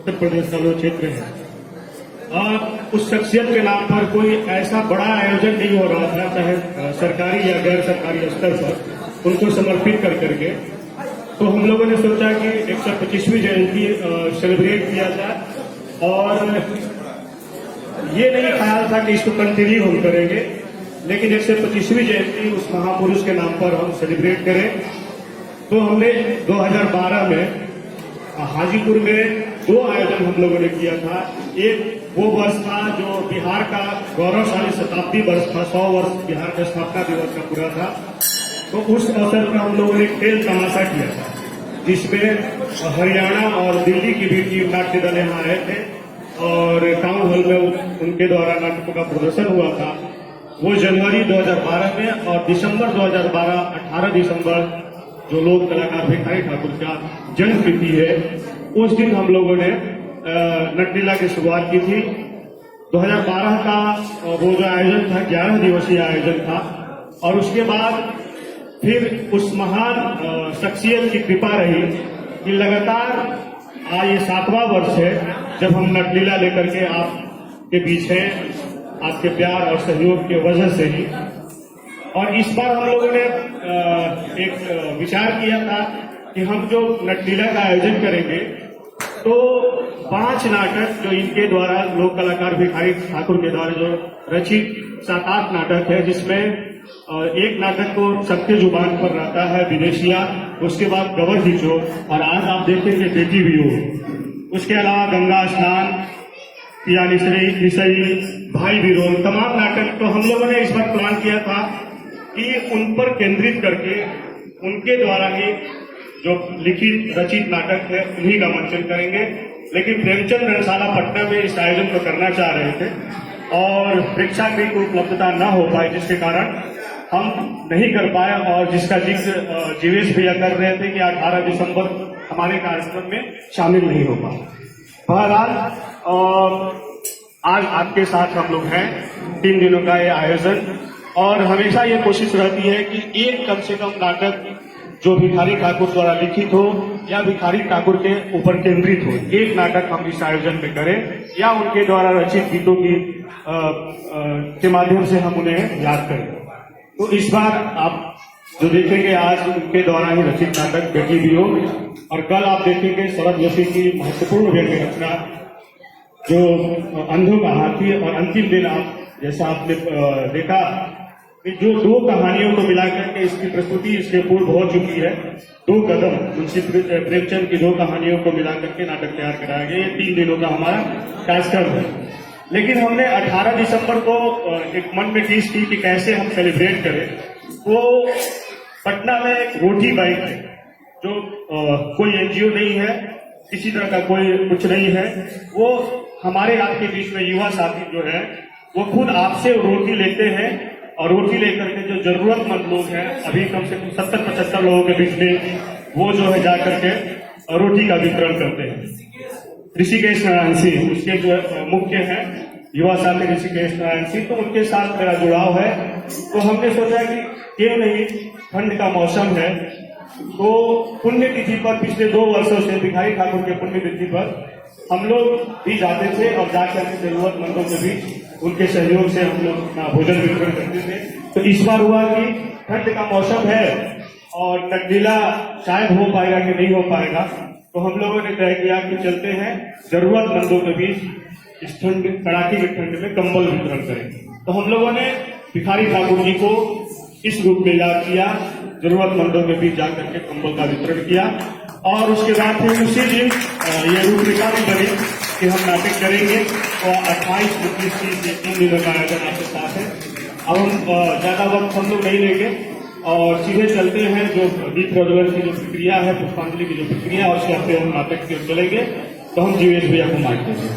उत्तर प्रदेश का जो क्षेत्र है, उस शख्सियत के नाम पर कोई ऐसा बड़ा आयोजन नहीं हो रहा था, चाहे सरकारी या गैर सरकारी स्तर पर, उनको समर्पित कर करके। तो हम लोगों ने सोचा कि 125वीं जयंती सेलिब्रेट किया जाए, और ये नहीं ख्याल था कि इसको कंटिन्यू हम करेंगे, लेकिन 125वीं जयंती उस महापुरुष के नाम पर हम सेलिब्रेट करें। तो हमने 2012 में हाजीपुर में 2 आयोजन हम लोगों ने किया था। एक वो वर्ष था जो बिहार का गौरवशाली शताब्दी वर्ष था, 100 वर्ष बिहार का स्थापना दिवस का पूरा था। तो उस अवसर पर हम लोगों ने खेल तमाशा किया था, जिसमें हरियाणा और दिल्ली की भी टीम नाट्य दल यहाँ आए थे, और टाउन हॉल में उनके द्वारा नाटकों का प्रदर्शन हुआ था। वो जनवरी 2012 में, और दिसंबर 2012 18 दिसंबर जो लोक कलाकार भिखारी ठाकुर का जन्मतिथि है, उस दिन हम लोगों ने नटलीला की शुरुआत की थी। 2012 का वो जो आयोजन था 11 दिवसीय आयोजन था, और उसके बाद फिर उस महान शख्सियत की कृपा रही कि लगातार आज ये 7वां वर्ष है जब हम नटलीला लेकर के आपके बीच हैं, आपके प्यार और सहयोग की वजह से ही। और इस बार हम लोगों ने एक विचार किया था कि हम जो नटलीला का आयोजन करेंगे, तो 5 नाटक जो इनके द्वारा लोक कलाकार भिखारी ठाकुर के द्वारा जो रचित 7-8 नाटक है, जिसमें एक नाटक को सबके जुबान पर रहता है विदेशिया, उसके बाद गवर हिचो, और आज आप देखेंगे बेटी भी हो। उसके अलावा गंगा स्नान, पिया निसई, भाई विरोल, तमाम नाटक। तो हम लोगों ने इस बार प्लान किया था कि उन पर केंद्रित करके उनके द्वारा ही जो लिखित रचित नाटक है उन्हीं का मंचन करेंगे। लेकिन प्रेमचंद रणशाला पटना में इस आयोजन को करना चाह रहे थे, और प्रेक्षागृह की उपलब्धता न हो पाई, जिसके कारण हम नहीं कर पाए, और जिसका जिक्र जीवेश भैया कर रहे थे कि 18 दिसंबर हमारे कार्यक्रम में शामिल नहीं हो पाए। बहरहाल आज आपके साथ हम लोग हैं, 3 दिनों का ये आयोजन, और हमेशा ये कोशिश रहती है कि एक कम से कम नाटक जो भिखारी ठाकुर द्वारा लिखित हो या भिखारी ठाकुर के ऊपर केंद्रित हो, एक नाटक हम इस आयोजन में करें, या उनके द्वारा रचित गीतों की के माध्यम से हम उन्हें याद करें। तो इस बार आप जो देखेंगे, आज उनके द्वारा ही रचित नाटक बेटी भी हो, और कल आप देखेंगे शरद जोशी की महत्वपूर्ण व्यंग्य रचना जो अंधों का हाथी, और अंतिम दिन आप जैसा आपने देखा कि जो 2 कहानियों को मिलाकर के इसकी प्रस्तुति इसके पूर्व हो चुकी है। 2 कदम मुंशी प्रेमचंद की 2 कहानियों को मिलाकर के नाटक तैयार कराया गया। ये 3 दिनों का हमारा कार्यक्रम है। लेकिन हमने 18 दिसंबर को एक मन में चीज की कि कैसे हम सेलिब्रेट करें। वो पटना में एक रोटी बाइक है, जो कोई एनजीओ नहीं है, किसी तरह का कोई कुछ नहीं है। वो हमारे आपके बीच में युवा साथी जो है, वो खुद आपसे रोटी लेते हैं, और रोटी लेकर के जो जरूरतमंद लोग हैं, अभी कम से कम 70-75 लोगों के बीच में वो जो है जाकर के रोटी का वितरण करते हैं। ऋषिकेश नारायण सिंह उसके जो मुख्य हैं, युवा साथी ऋषिकेश नारायण सिंह, तो उनके साथ मेरा जुड़ाव है। तो हमने सोचा कि क्यों नहीं, ठंड का मौसम है, तो पुण्यतिथि पर पिछले 2 वर्षों से भिखारी ठाकुर के पुण्यतिथि पर हम लोग भी जाते थे, और जाकर के जरूरतमंदों के बीच उनके सहयोग से हम लोग भोजन वितरण करते थे। तो इस बार हुआ कि ठंड का मौसम है, और नटलीला शायद हो पाएगा कि नहीं हो पाएगा, तो हम लोगों ने तय किया कि चलते हैं जरूरतमंदों के बीच इस ठंड, कड़ाके की ठंड में कंबल वितरण करेंगे। तो हम लोगों ने भिखारी ठाकुर जी को इस रूप में याद किया, जरूरतमंदों के बीच जाकर के कंबल का वितरण किया, और उसके बाद फिर उसी दिन ये रूपरेखा भी बनी कि हम नाटक करेंगे। और 28-29 3 दिनों का आयोजन आपके साथ है। अब हम ज्यादा वक्त हम लोग नहीं लेंगे, और सीधे चलते हैं जो दीप प्रज्वलन की जो प्रक्रिया है, पुष्पांजलि की जो प्रक्रिया है, उसके बाद हम नाटक की ओर चलेंगे। तो हम जीवेश भैया को माइक देंगे।